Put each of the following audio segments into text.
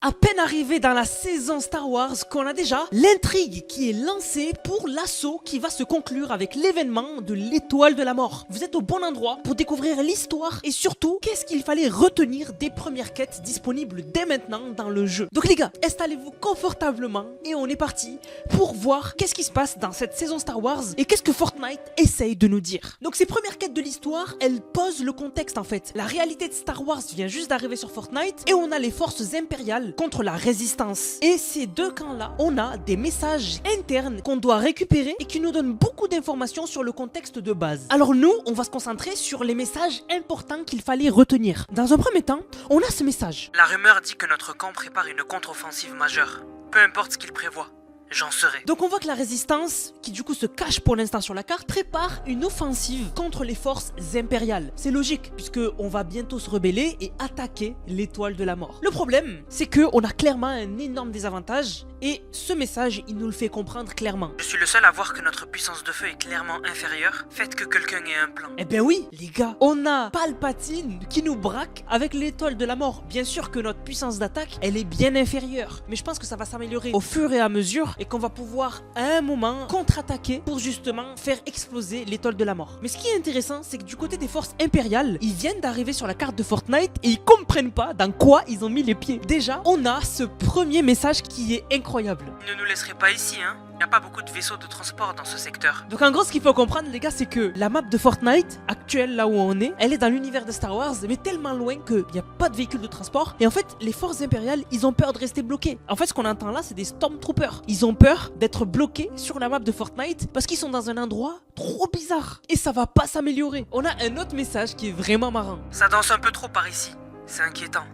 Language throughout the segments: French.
À peine arrivé dans la saison Star Wars qu'on a déjà l'intrigue qui est lancée pour l'assaut qui va se conclure avec l'événement de l'étoile de la mort. Vous êtes au bon endroit pour découvrir l'histoire et surtout qu'est-ce qu'il fallait retenir des premières quêtes disponibles dès maintenant dans le jeu. Donc les gars, installez-vous confortablement et on est parti pour voir qu'est-ce qui se passe dans cette saison Star Wars et qu'est-ce que Fortnite essaye de nous dire. Donc ces premières quêtes de l'histoire, elles posent le contexte en fait. La réalité de Star Wars vient juste d'arriver sur Fortnite et on a les forces impériales contre la résistance. Et ces deux camps-là, on a des messages internes qu'on doit récupérer et qui nous donnent beaucoup d'informations sur le contexte de base. Alors nous, on va se concentrer sur les messages importants qu'il fallait retenir. Dans un premier temps, on a ce message. La rumeur dit que notre camp prépare une contre-offensive majeure. Peu importe ce qu'il prévoit, j'en serai. Donc on voit que la résistance, qui du coup se cache pour l'instant sur la carte, prépare une offensive contre les forces impériales. C'est logique, puisque on va bientôt se rebeller et attaquer l'étoile de la mort. Le problème, c'est que on a clairement un énorme désavantage, et ce message, il nous le fait comprendre clairement. Je suis le seul à voir que notre puissance de feu est clairement inférieure. Faites que quelqu'un ait un plan. Eh ben oui, les gars, on a Palpatine qui nous braque avec l'étoile de la mort. Bien sûr que notre puissance d'attaque, elle est bien inférieure, mais je pense que ça va s'améliorer au fur et à mesure et qu'on va pouvoir à un moment contre-attaquer pour justement faire exploser l'étoile de la mort. Mais ce qui est intéressant, c'est que du côté des forces impériales, ils viennent d'arriver sur la carte de Fortnite et ils comprennent pas dans quoi ils ont mis les pieds. Déjà, on a ce premier message qui est incroyable. Ils ne nous laisseraient pas ici, hein. Il n'y a pas beaucoup de vaisseaux de transport dans ce secteur. Donc en gros, ce qu'il faut comprendre les gars, c'est que la map de Fortnite, actuelle là où on est, elle est dans l'univers de Star Wars, mais tellement loin qu'il n'y a pas de véhicule de transport. Et en fait, les forces impériales, ils ont peur de rester bloqués. En fait, ce qu'on entend là, c'est des Stormtroopers. Ils ont peur d'être bloqués sur la map de Fortnite parce qu'ils sont dans un endroit trop bizarre. Et ça va pas s'améliorer. On a un autre message qui est vraiment marrant. Ça danse un peu trop par ici. C'est inquiétant.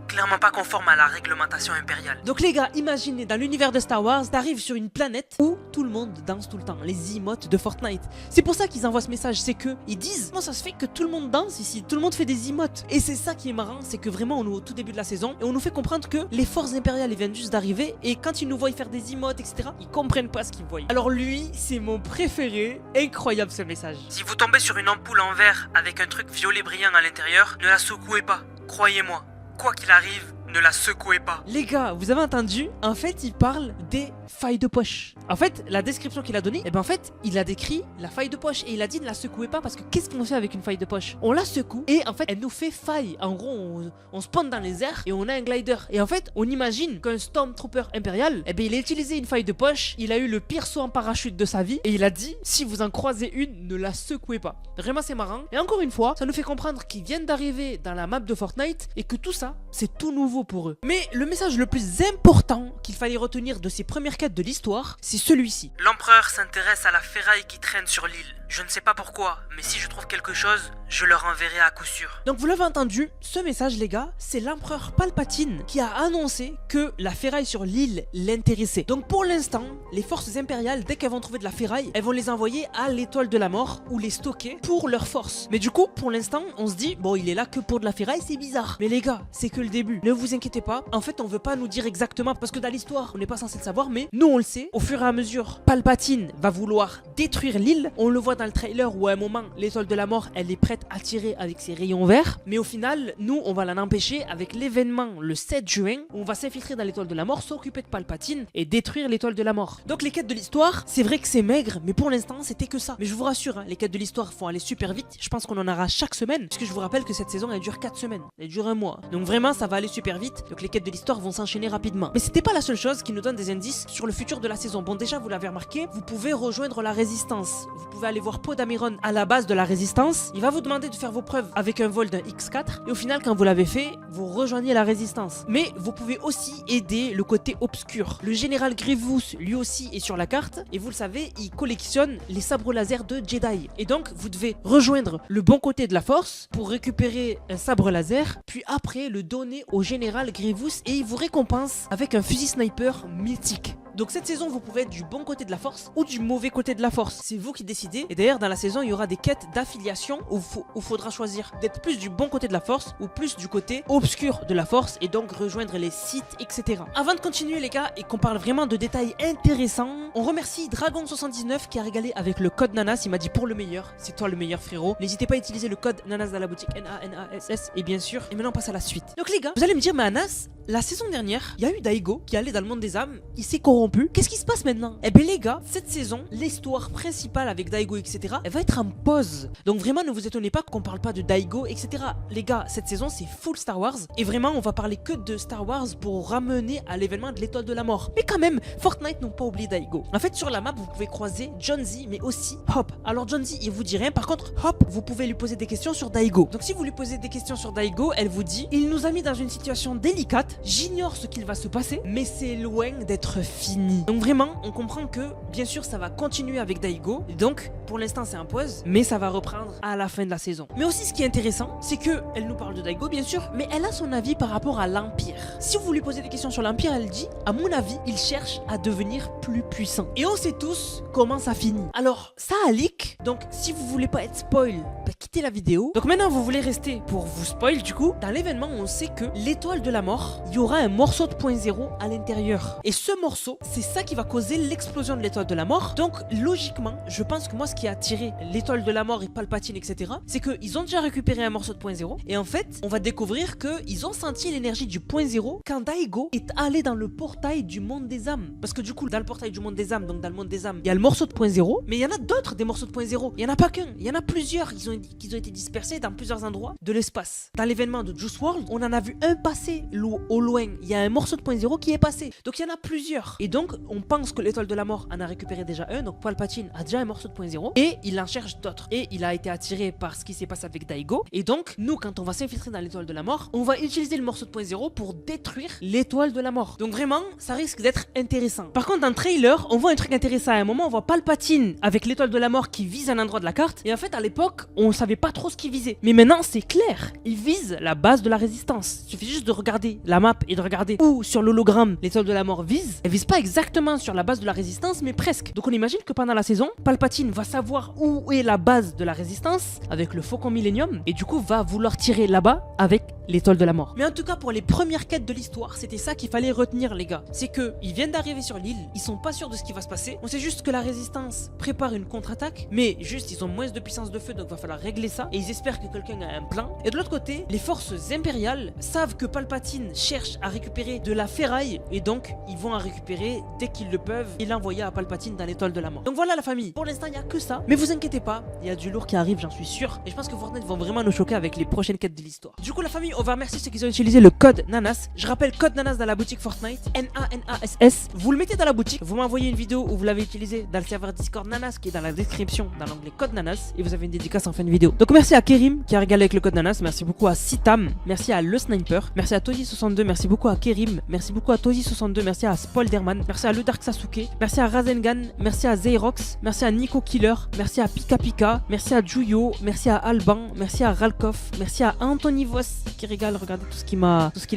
Clairement pas conforme à la réglementation impériale. Donc les gars, imaginez dans l'univers de Star Wars, t'arrives sur une planète où tout le monde danse tout le temps, les emotes de Fortnite. C'est pour ça qu'ils envoient ce message, c'est que ils disent comment ça se fait que tout le monde danse ici, tout le monde fait des emotes. Et c'est ça qui est marrant, c'est que vraiment on est au tout début de la saison et on nous fait comprendre que les forces impériales ils viennent juste d'arriver et quand ils nous voient faire des emotes, etc., ils comprennent pas ce qu'ils voient. Alors lui, c'est mon préféré, incroyable ce message. Si vous tombez sur une ampoule en verre avec un truc violet brillant à l'intérieur, ne la secouez pas. Croyez-moi. Quoi qu'il arrive, ne la secouez pas. Les gars, vous avez entendu? En fait, il parle des failles de poche. En fait, la description qu'il a donnée, en fait, il a décrit la faille de poche et il a dit ne la secouez pas parce que qu'est-ce qu'on fait avec une faille de poche? On la secoue et en fait, elle nous fait faille. En gros, on spawn dans les airs et on a un glider. Et en fait, on imagine qu'un Stormtrooper impérial, il a utilisé une faille de poche, il a eu le pire saut en parachute de sa vie et il a dit si vous en croisez une, ne la secouez pas. Vraiment, c'est marrant. Et encore une fois, ça nous fait comprendre qu'ils viennent d'arriver dans la map de Fortnite et que tout ça, c'est tout nouveau pour eux. Mais le message le plus important qu'il fallait retenir de ces premières quêtes de l'histoire, c'est celui-ci. L'empereur s'intéresse à la ferraille qui traîne sur l'île. Je ne sais pas pourquoi, mais si je trouve quelque chose, je leur enverrai à coup sûr. Donc vous l'avez entendu, ce message les gars, c'est l'empereur Palpatine qui a annoncé que la ferraille sur l'île l'intéressait. Donc pour l'instant, les forces impériales, dès qu'elles vont trouver de la ferraille, elles vont les envoyer à l'étoile de la mort ou les stocker pour leurs forces. Mais du coup, pour l'instant, on se dit, bon il est là que pour de la ferraille, c'est bizarre. Mais les gars, c'est que le début, ne vous inquiétez pas, en fait on veut pas nous dire exactement, parce que dans l'histoire, on n'est pas censé le savoir, mais nous on le sait, au fur et à mesure, Palpatine va vouloir détruire l'île, on le voit dans le trailer où à un moment l'étoile de la mort elle est prête à tirer avec ses rayons verts, mais au final nous on va l'en empêcher avec l'événement le 7 juin où on va s'infiltrer dans l'étoile de la mort, s'occuper de Palpatine et détruire l'étoile de la mort. Donc les quêtes de l'histoire, c'est vrai que c'est maigre, mais pour l'instant c'était que ça. Mais je vous rassure, les quêtes de l'histoire font aller super vite, je pense qu'on en aura chaque semaine, puisque je vous rappelle que cette saison elle dure 4 semaines, elle dure un mois, donc vraiment ça va aller super vite, donc les quêtes de l'histoire vont s'enchaîner rapidement. Mais c'était pas la seule chose qui nous donne des indices sur le futur de la saison. Bon déjà vous l'avez remarqué, vous pouvez rejoindre la résistance, vous pouvez aller voir Poe Dameron à la base de la résistance, il va vous demander de faire vos preuves avec un vol d'un X4 et au final quand vous l'avez fait, vous rejoignez la résistance. Mais vous pouvez aussi aider le côté obscur. Le général Grievous lui aussi est sur la carte et vous le savez, il collectionne les sabres laser de Jedi. Et donc vous devez rejoindre le bon côté de la force pour récupérer un sabre laser, puis après le donner au général Grievous et il vous récompense avec un fusil sniper mythique. Donc cette saison, vous pouvez être du bon côté de la force ou du mauvais côté de la force. C'est vous qui décidez. Et d'ailleurs, dans la saison, il y aura des quêtes d'affiliation où il faudra choisir d'être plus du bon côté de la force ou plus du côté obscur de la force et donc rejoindre les sites, etc. Avant de continuer les gars et qu'on parle vraiment de détails intéressants, on remercie Dragon79 qui a régalé avec le code Nanas. Il m'a dit pour le meilleur, c'est toi le meilleur frérot. N'hésitez pas à utiliser le code Nanas dans la boutique, N-A-N-A-S-S. Et bien sûr, et maintenant on passe à la suite. Donc les gars, vous allez me dire, mais Anas, la saison dernière, il y a eu Daigo qui allait dans le monde des âmes, il s'est corrompu. Qu'est-ce qui se passe maintenant? Eh bien les gars, cette saison, l'histoire principale avec Daigo, etc., elle va être en pause. Donc vraiment, ne vous étonnez pas qu'on parle pas de Daigo, etc. Les gars, cette saison, c'est full Star Wars. Et vraiment, on va parler que de Star Wars pour ramener à l'événement de l'étoile de la mort. Mais quand même, Fortnite n'ont pas oublié Daigo. En fait, sur la map, vous pouvez croiser John Z, mais aussi Hop. Alors John Z, il vous dit rien. Par contre, Hop, vous pouvez lui poser des questions sur Daigo. Donc si vous lui posez des questions sur Daigo, elle vous dit: il nous a mis dans une situation délicate. J'ignore ce qu'il va se passer, mais c'est loin d'être fini. Donc vraiment, on comprend que, bien sûr, ça va continuer avec Daigo. Et donc, pour l'instant, c'est en pause, mais ça va reprendre à la fin de la saison. Mais aussi, ce qui est intéressant, c'est que elle nous parle de Daigo, bien sûr, mais elle a son avis par rapport à l'Empire. Si vous lui posez des questions sur l'Empire, elle dit: à mon avis, il cherche à devenir plus puissant. Et on sait tous comment ça finit. Alors, ça a leak. Donc, si vous voulez pas être spoil, bah, quittez la vidéo. Donc maintenant, vous voulez rester pour vous spoil, du coup. Dans l'événement, on sait que l'étoile de la mort, il y aura un morceau de point zéro à l'intérieur. Et ce morceau, c'est ça qui va causer l'explosion de l'étoile de la mort. Donc, logiquement, je pense que moi, ce qui a attiré l'étoile de la mort et Palpatine, etc., c'est qu'ils ont déjà récupéré un morceau de point zéro. Et en fait, on va découvrir qu'ils ont senti l'énergie du point zéro quand Daigo est allé dans le portail du monde des âmes. Parce que du coup, dans le portail du monde des âmes, donc dans le monde des âmes, il y a le morceau de point zéro, mais il y en a d'autres des morceaux de point zéro. Il n'y en a pas qu'un, il y en a plusieurs qui ont été dispersés dans plusieurs endroits de l'espace. Dans l'événement de Juice WRLD, on en a vu un passer au loin. Il y a un morceau de point zéro qui est passé. Donc il y en a plusieurs. Et donc, on pense que l'étoile de la mort en a récupéré déjà un. Donc Palpatine a déjà un morceau de point zéro. Et il en cherche d'autres. Et il a été attiré par ce qui s'est passé avec Daigo. Et donc, nous, quand on va s'infiltrer dans l'étoile de la mort, on va utiliser le morceau de point zéro pour détruire l'étoile de la mort. Donc vraiment, ça risque d'être intéressant. Par contre, dans le trailer, on voit un truc intéressant. À un moment, on voit Palpatine avec l'étoile de la mort qui vise un endroit de la carte. Et en fait, à l'époque, on savait pas trop ce qu'il visait. Mais maintenant, c'est clair. Il vise la base de la résistance. Il suffit juste de regarder la map et de regarder où sur l'hologramme l'étoile de la mort vise. Elle vise pas exactement sur la base de la résistance, mais presque. Donc on imagine que pendant la saison, Palpatine va savoir où est la base de la résistance avec le Faucon Millenium et du coup va vouloir tirer là-bas avec l'étoile de la mort. Mais en tout cas, pour les premières quêtes de l'histoire, c'était ça qu'il fallait retenir, les gars. C'est que ils viennent d'arriver sur l'île, ils sont pas sûrs de ce qui va se passer. On sait juste que la résistance prépare une contre-attaque, mais juste ils ont moins de puissance de feu, donc va falloir régler ça. Et ils espèrent que quelqu'un a un plan. Et de l'autre côté, les forces impériales savent que Palpatine cherche à récupérer de la ferraille, et donc ils vont en récupérer dès qu'ils le peuvent et l'envoyer à Palpatine dans l'étoile de la mort. Donc voilà la famille. Pour l'instant, il n'y a que ça. Mais vous inquiétez pas, il y a du lourd qui arrive, j'en suis sûr. Et je pense que Fortnite vont vraiment nous choquer avec les prochaines quêtes de l'histoire. Du coup, la famille, on va remercier ceux qui ont utilisé le code Nanas. Je rappelle, code Nanas dans la boutique Fortnite, N-A-N-A-S-S. Vous le mettez dans la boutique, vous m'envoyez une vidéo où vous l'avez utilisé dans le serveur Discord Nanas qui est dans la description, dans l'onglet code Nanas, et vous avez une dédicace en fin de vidéo. Donc merci à Kerim qui a régalé avec le code Nanas, merci beaucoup à Sitam, merci à Le Sniper, merci à Tozy62, merci beaucoup à Kerim, merci beaucoup à Tozy62, merci à Spolderman, merci à Le Dark Sasuke, merci à Rasengan, merci à Zeyrox, merci à Nico Killer, merci à Pika Pika, merci à Juyo, merci à Alban, merci à Ralkov, merci à Anthony Voss qui régale, regardez tout ce qu'il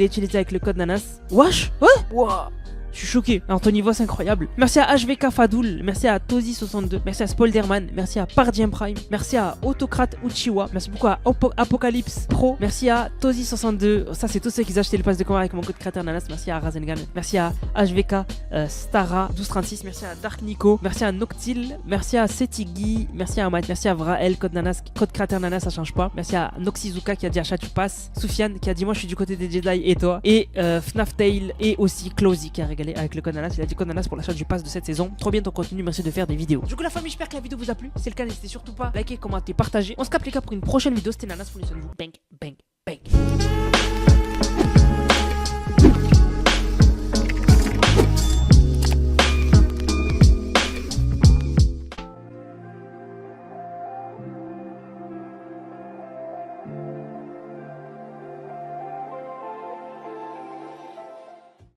a utilisé avec le code Nanas. Wesh, ouais, wow. Je suis choqué. Anthony Voss, incroyable. Merci à HVK Fadoul. Merci à Tozy62. Merci à Spolderman. Merci à Pardien Prime. Merci à Autocrate Uchiwa. Merci beaucoup à Apocalypse Pro. Merci à Tozy62. Ça, c'est tous ceux qui ont acheté le pass de combat avec mon code créateur Nanas. Merci à Rasengan. Merci à HVK Stara 1236. Merci à Dark Nico. Merci à Noctil. Merci à Setigi. Merci à Matt. Merci à Vrael. Code Nanas. Code créateur Nanas, ça change pas. Merci à Noxizuka qui a dit achat tu passes. Soufiane qui a dit moi je suis du côté des Jedi et toi. Et FNAF Tail. Et aussi Closy qui a régalé avec le code Nanas. Il a dit code Nanas pour l'achat du pass de cette saison. Trop bien ton contenu, merci de faire des vidéos. Du coup la famille, j'espère que la vidéo vous a plu. Si c'est le cas, n'hésitez surtout pas à liker, commenter, partager. On se capte les gars pour une prochaine vidéo. C'était Nanas, prenez soin de vous. Bang, bang, bang.